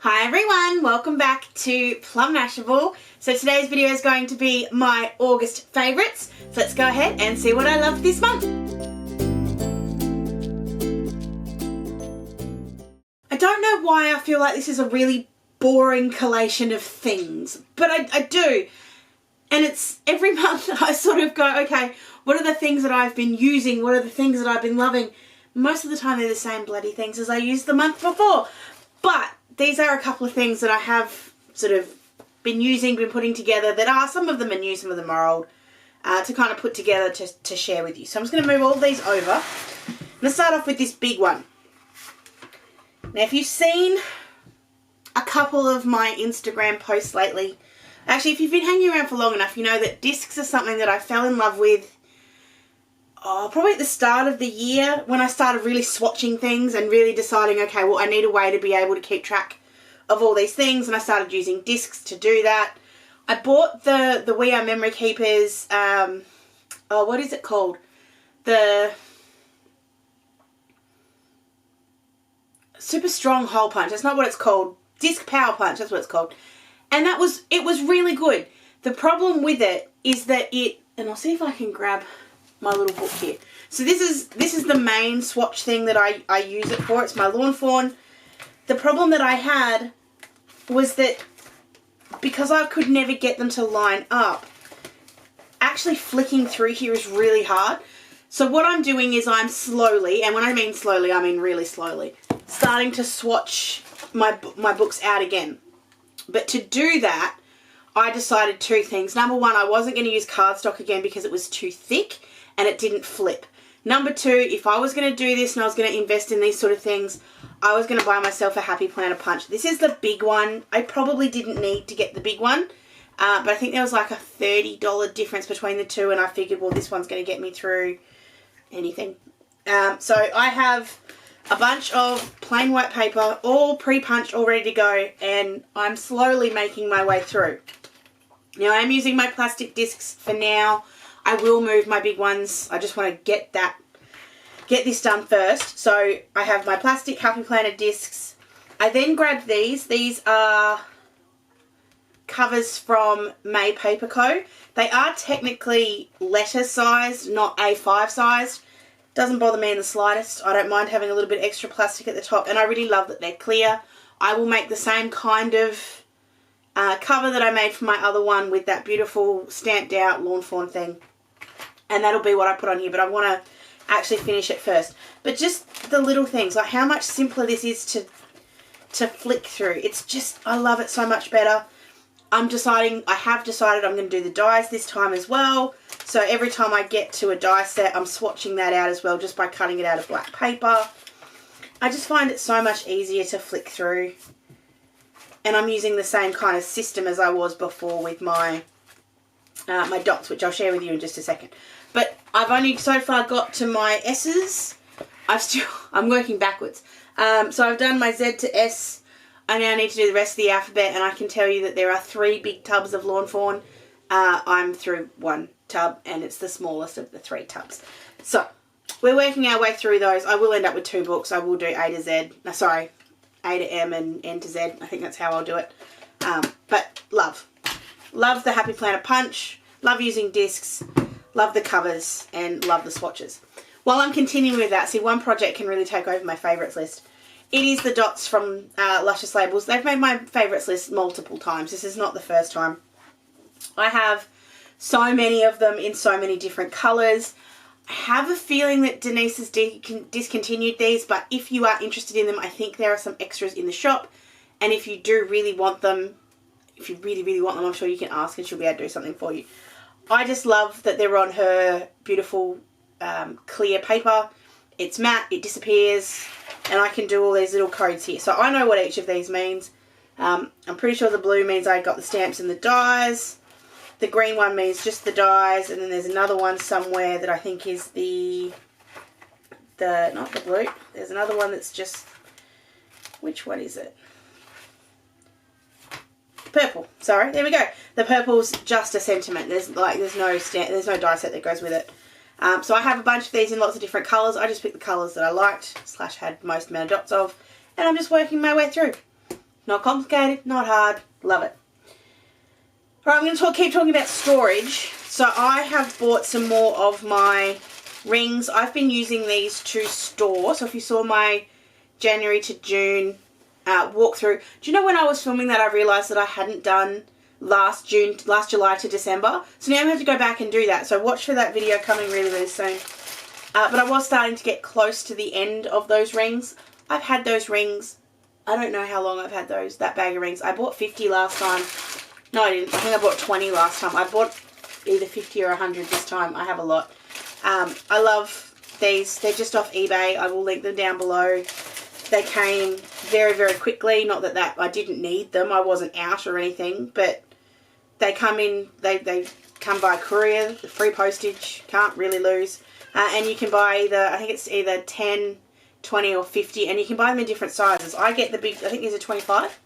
Hi everyone, welcome back to Plum Mashable. So today's video is going to be my August favourites. So let's go ahead and see what I love this month. I don't know why I feel like this is a really boring collation of things, but I do. And it's every month I sort of go, okay, what are the things that I've been using? What are the things that I've been loving? Most of the time they're the same bloody things as I used the month before. But these are a couple of things that I have sort of been using, been putting together that are, some of them are new, some of them are old, to kind of put together to share with you. So I'm just going to move all these over. I'm going to start off with this big one. Now if you've seen a couple of my Instagram posts lately, actually if you've been hanging around for long enough, you know that discs are something that I fell in love with probably at the start of the year when I started really swatching things and really deciding, okay, well I need a way to be able to keep track of all these things, and I started using discs to do that. I bought the We Are Memory Keepers, what is it called? The Super Strong Hole Punch. That's not what it's called. Disc Power Punch, that's what it's called. And it was really good. The problem with it is that and I'll see if I can grab my little book here. So this is the main swatch thing that I use it for. It's my Lawn Fawn. The problem that I had was that because I could never get them to line up, actually flicking through here is really hard. So what I'm doing is I'm slowly, and when I mean slowly, I mean really slowly, starting to swatch my books out again. But to do that, I decided two things. Number one, I wasn't going to use cardstock again because it was too thick and it didn't flip. Number two, if I was going to do this and I was going to invest in these sort of things, I was going to buy myself a Happy Planner punch. This is the big one. I probably didn't need to get the big one, but I think there was like a $30 difference between the two, and I figured, well, this one's going to get me through anything. So I have a bunch of plain white paper, all pre-punched, all ready to go, and I'm slowly making my way through. Now I'm using my plastic discs for now. I will move my big ones. I just want to get this done first. So I have my plastic Happy Planner discs. I then grabbed these. These are covers from May Paper Co. They are technically letter sized, not A5 sized. Doesn't bother me in the slightest. I don't mind having a little bit extra plastic at the top, and I really love that they're clear. I will make the same kind of cover that I made for my other one with that beautiful stamped out Lawn Fawn thing, and that'll be what I put on here, but I want to actually finish it first. But just the little things, like how much simpler this is to flick through. It's just, I love it so much better. I have decided I'm going to do the dies this time as well. So every time I get to a die set, I'm swatching that out as well, just by cutting it out of black paper. I just find it so much easier to flick through. And I'm using the same kind of system as I was before with my my dots, which I'll share with you in just a second. But I've only so far got to my S's. I'm working backwards. So I've done my Z to S. I now need to do the rest of the alphabet, and I can tell you that there are 3 big tubs of Lawn Fawn. I'm through 1 tub, and it's the smallest of the 3 tubs. So we're working our way through those. I will end up with 2 books. I will do A to Z. No, sorry, A to M and N to Z. I think that's how I'll do it. But love the Happy Planner punch. Love using discs. Love the covers, and love the swatches. While I'm continuing with that, see, one project can really take over my favourites list. It is the dots from Luscious Labels. They've made my favourites list multiple times. This is not the first time. I have so many of them in so many different colours. I have a feeling that Denise has discontinued these, but if you are interested in them, I think there are some extras in the shop. And if you do really want them, if you really, really want them, I'm sure you can ask and she'll be able to do something for you. I just love that they're on her beautiful clear paper. It's matte, it disappears, and I can do all these little codes here. So I know what each of these means. I'm pretty sure the blue means I got the stamps and the dies. The green one means just the dies, and then there's another one somewhere that I think is not the blue. There's another one that's just, which one is it? Purple. Sorry, there we go. The purple's just a sentiment. There's no die set that goes with it. So I have a bunch of these in lots of different colours. I just picked the colours that I liked / had most amount of dots of, and I'm just working my way through. Not complicated, not hard. Love it. All right, I'm going to keep talking about storage. So I have bought some more of my rings. I've been using these to store. So if you saw my January to June walkthrough, do you know when I was filming that I realised that I hadn't done last July to December? So now I'm going to have to go back and do that. So watch for that video coming really, really soon. But I was starting to get close to the end of those rings. I've had those rings, I don't know how long I've had that bag of rings. I bought 50 last time. No, I didn't. I think I bought 20 last time. I bought either 50 or 100 this time. I have a lot. I love these. They're just off eBay. I will link them down below. They came very, very quickly. Not that I didn't need them. I wasn't out or anything. But they come in, they come by courier, free postage. Can't really lose. And you can buy either, I think it's either 10, 20 or 50. And you can buy them in different sizes. I get the big, I think these are 25.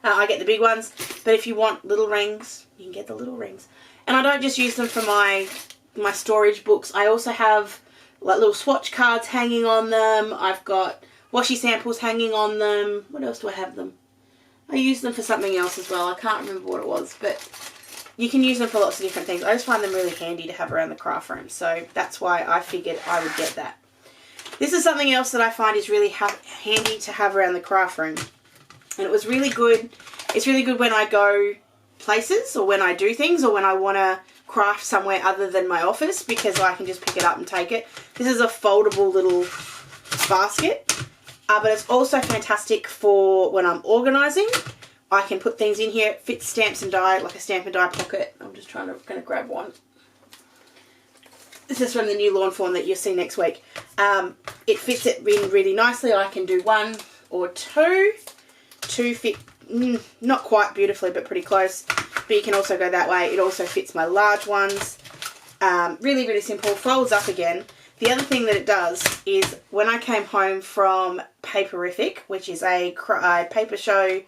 I get the big ones, but if you want little rings, you can get the little rings. And I don't just use them for my storage books. I also have like little swatch cards hanging on them. I've got washi samples hanging on them. What else do I have them? I use them for something else as well. I can't remember what it was, but you can use them for lots of different things. I just find them really handy to have around the craft room, so that's why I figured I would get that. This is something else that I find is really handy to have around the craft room. And it was really good. It's really good when I go places or when I do things or when I want to craft somewhere other than my office, because I can just pick it up and take it. This is a foldable little basket, but it's also fantastic for when I'm organising. I can put things in here. It fits stamps and die, like a stamp and die pocket. I'm just going to grab one. This is from the new lawn fawn that you'll see next week. It fits it in really nicely. I can do one or two. Two fit, not quite beautifully, but pretty close. But you can also go that way. It also fits my large ones. Really, really simple. Folds up again. The other thing that it does is when I came home from Paperific, which is a paper show,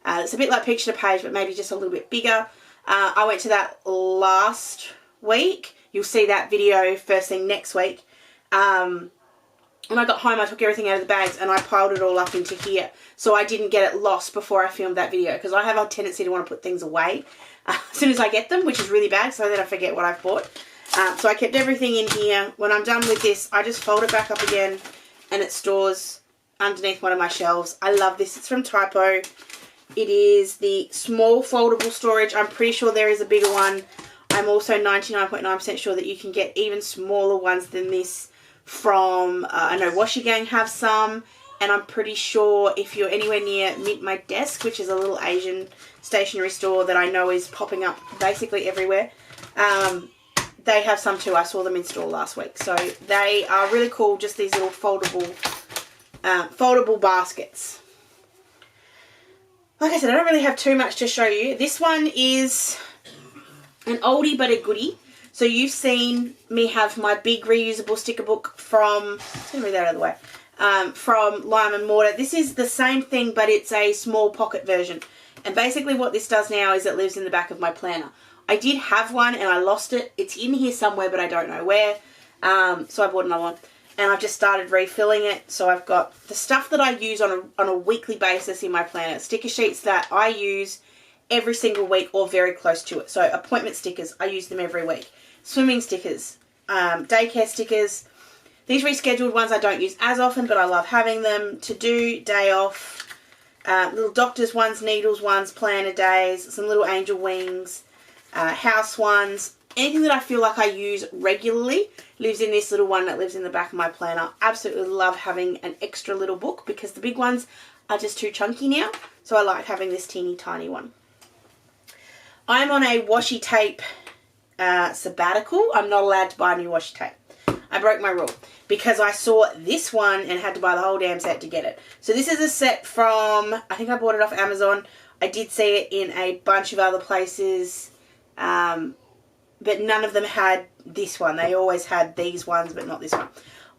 it's a bit like Picture to Page, but maybe just a little bit bigger. I went to that last week. You'll see that video first thing next week. When I got home, I took everything out of the bags and I piled it all up into here, so I didn't get it lost before I filmed that video, because I have a tendency to want to put things away as soon as I get them, which is really bad, so then I forget what I've bought. So I kept everything in here. When I'm done with this, I just fold it back up again and it stores underneath one of my shelves. I love this. It's from Typo. It is the small foldable storage. I'm pretty sure there is a bigger one. I'm also 99.9% sure that you can get even smaller ones than this from, I know Washi Gang have some, and I'm pretty sure if you're anywhere near Mint My Desk, which is a little Asian stationery store that I know is popping up basically everywhere, they have some too. I saw them in store last week. So they are really cool, just these little foldable baskets. Like I said, I don't really have too much to show you. This one is an oldie but a goodie. So you've seen me have my big reusable sticker book from, let's move that out of the way, from Lime and Mortar. This is the same thing, but it's a small pocket version. And basically what this does now is it lives in the back of my planner. I did have one and I lost it. It's in here somewhere, but I don't know where. So I bought another one. And I've just started refilling it. So I've got the stuff that I use on a weekly basis in my planner. Sticker sheets that I use every single week or very close to it. So appointment stickers, I use them every week. Swimming stickers, daycare stickers. These rescheduled ones I don't use as often, but I love having them. To do, day off, little doctor's ones, needles ones, planner days, some little angel wings, house ones. Anything that I feel like I use regularly lives in this little one that lives in the back of my planner. Absolutely love having an extra little book because the big ones are just too chunky now. So I like having this teeny tiny one. I'm on a washi tape sabbatical. I'm not allowed to buy new washi tape. I broke my rule because I saw this one and had to buy the whole damn set to get it. So this is a set from, I think I bought it off Amazon. I did see it in a bunch of other places, but none of them had this one. They always had these ones, but not this one.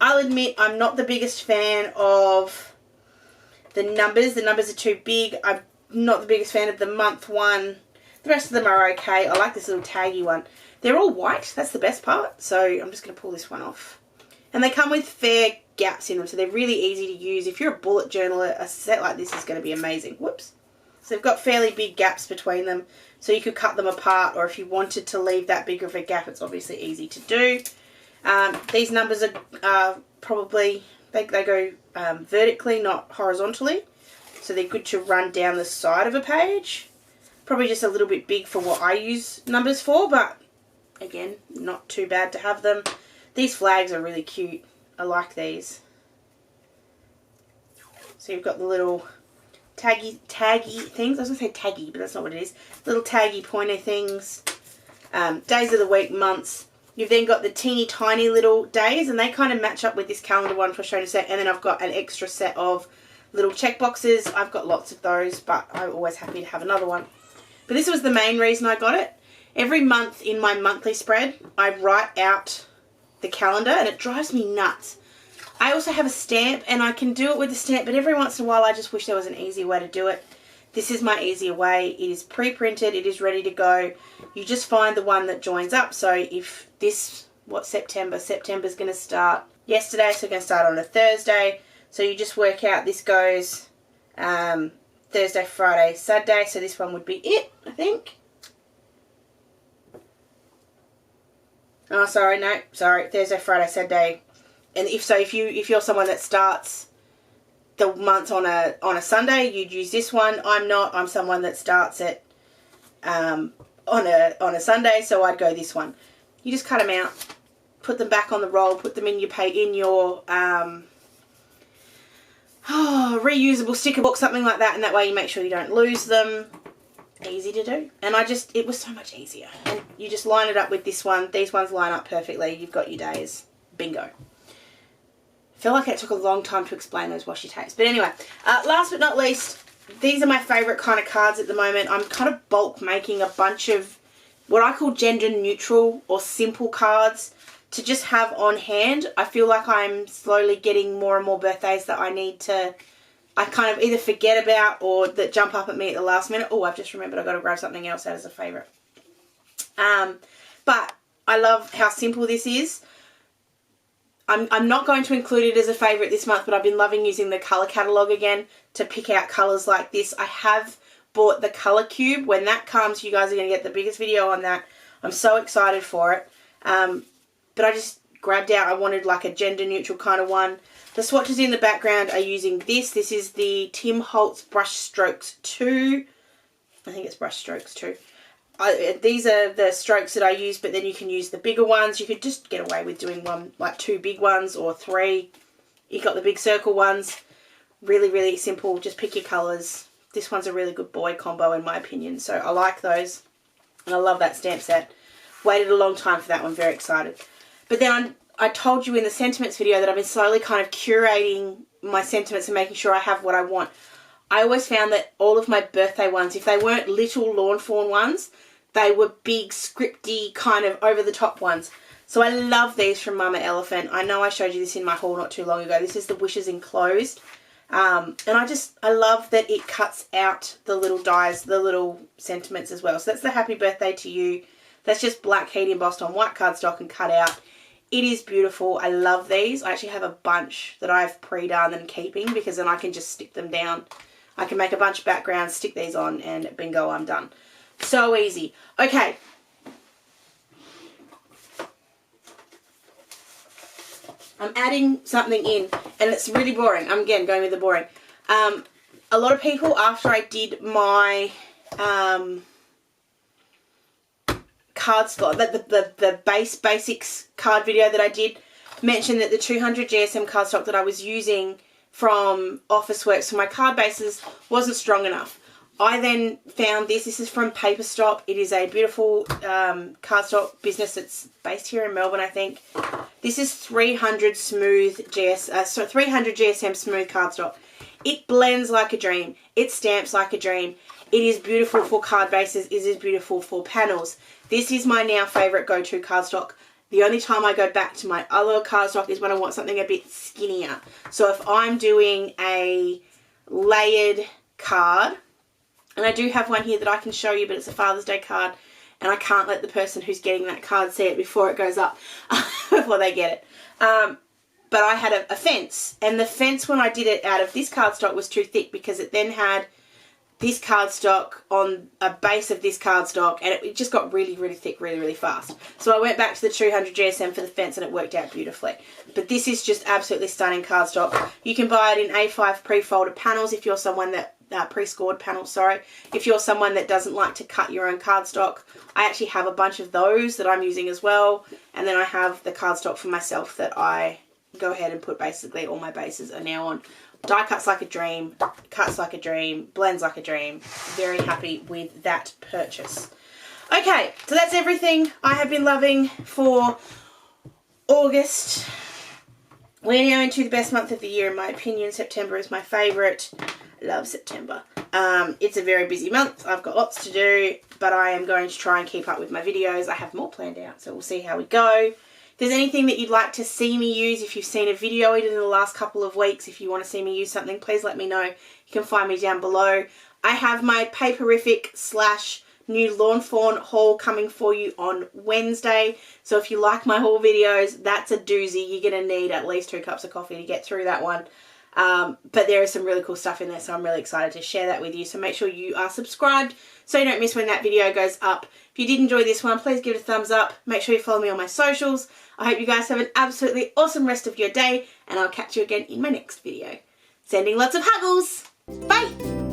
I'll admit I'm not the biggest fan of the numbers. The numbers are too big. I'm not the biggest fan of the month one. The rest of them are okay. I like this little taggy one. They're all white. That's the best part. So I'm just going to pull this one off. And they come with fair gaps in them, so they're really easy to use. If you're a bullet journaler, a set like this is going to be amazing. Whoops. So they've got fairly big gaps between them, so you could cut them apart, or if you wanted to leave that big of a gap, it's obviously easy to do. These numbers are probably, they go vertically, not horizontally, so they're good to run down the side of a page. Probably just a little bit big for what I use numbers for, but again, not too bad to have them. These flags are really cute. I like these. So you've got the little taggy things. I was going to say taggy, but that's not what it is. Little taggy pointer things. Days of the week, months. You've then got the teeny tiny little days, and they kind of match up with this calendar one for showing a set. And then I've got an extra set of little check boxes. I've got lots of those, but I'm always happy to have another one. But this was the main reason I got it. Every month in my monthly spread, I write out the calendar, and it drives me nuts. I also have a stamp, and I can do it with the stamp, but every once in a while I just wish there was an easier way to do it. This is my easier way. It is pre-printed. It is ready to go. You just find the one that joins up. So if this, September's going to start yesterday, so we're going to start on a Thursday. So you just work out this goes Thursday, Friday, Saturday. So this one would be it, I think. Oh, sorry, no, sorry. Thursday, Friday, Saturday. And if you're someone that starts the month on a Sunday, you'd use this one. I'm not. I'm someone that starts it on a Sunday, so I'd go this one. You just cut them out, put them back on the roll, put them in your reusable sticker book, something like that, and that way you make sure you don't lose them. Easy to do. And it was so much easier. And you just line it up with this one. These ones line up perfectly. You've got your days. Bingo. I feel like it took a long time to explain those washi tapes. But anyway, last but not least, these are my favourite kind of cards at the moment. I'm kind of bulk making a bunch of what I call gender neutral or simple cards to just have on hand. I feel like I'm slowly getting more and more birthdays that I kind of either forget about or that jump up at me at the last minute. Oh, I've just remembered I've got to grab something else out as a favourite. But I love how simple this is. I'm not going to include it as a favourite this month, but I've been loving using the colour catalogue again to pick out colours like this. I have bought the colour cube. When that comes, you guys are going to get the biggest video on that. I'm so excited for it. But I just grabbed out, I wanted like a gender neutral kind of one. The swatches in the background are using this. This is the Tim Holtz Brush Strokes 2. I think it's Brush Strokes 2. These are the strokes that I use, but then you can use the bigger ones. You could just get away with doing like 2 big ones or 3. You got the big circle ones. Really, really simple. Just pick your colours. This one's a really good boy combo in my opinion. So I like those. And I love that stamp set. Waited a long time for that one. Very excited. But then I told you in the sentiments video that I've been slowly kind of curating my sentiments and making sure I have what I want. I always found that all of my birthday ones, if they weren't little lawn fawn ones, they were big, scripty, kind of over-the-top ones. So I love these from Mama Elephant. I know I showed you this in my haul not too long ago. This is the Wishes Enclosed. And I love that it cuts out the little dies, the little sentiments as well. So that's the happy birthday to you. That's just black heat embossed on white cardstock and cut out. It is beautiful. I love these. I actually have a bunch that I've pre-done and keeping because then I can just stick them down. I can make a bunch of backgrounds, stick these on, and bingo, I'm done. So easy. Okay. I'm adding something in, and it's really boring. I'm, again, going with the boring. A lot of people, after I did my cardstock, the basics card video that I did, mentioned that the 200 GSM cardstock that I was using from Officeworks for my card bases wasn't strong enough. I then found this. This is from Paper Stop. It is a beautiful cardstock business that's based here in Melbourne, I think. This is 300 GSM smooth cardstock. It blends like a dream. It stamps like a dream. It is beautiful for card bases. It is beautiful for panels. This is my now favourite go-to cardstock. The only time I go back to my other cardstock is when I want something a bit skinnier. So if I'm doing a layered card, and I do have one here that I can show you, but it's a Father's Day card, and I can't let the person who's getting that card see it before it goes up, before they get it. but I had a fence, and the fence when I did it out of this cardstock was too thick because it then had this cardstock on a base of this cardstock, and it just got really, really thick really, really fast. So I went back to the 200 GSM for the fence, and it worked out beautifully. But this is just absolutely stunning cardstock. You can buy it in A5 pre-folded panels if you're someone that, pre-scored panels, sorry. If you're someone that doesn't like to cut your own cardstock, I actually have a bunch of those that I'm using as well. And then I have the cardstock for myself that I go ahead and put basically all my bases are now on. Die cuts like a dream, cuts like a dream, blends like a dream. Very happy with that purchase. Okay, so that's everything I have been loving for August. We're now into the best month of the year in my opinion. September is my favourite. Love September. It's a very busy month. I've got lots to do, but I am going to try and keep up with my videos. I have more planned out, so we'll see how we go. If there's anything that you'd like to see me use, if you've seen a video in the last couple of weeks, if you want to see me use something, please let me know. You can find me down below. I have my Paperific / new Lawn Fawn haul coming for you on Wednesday. So if you like my haul videos, that's a doozy. You're going to need at least 2 cups of coffee to get through that one. But there is some really cool stuff in there, so I'm really excited to share that with you. So make sure you are subscribed so you don't miss when that video goes up. If you did enjoy this one, please give it a thumbs up. Make sure you follow me on my socials. I hope you guys have an absolutely awesome rest of your day, and I'll catch you again in my next video. Sending lots of huggles. Bye!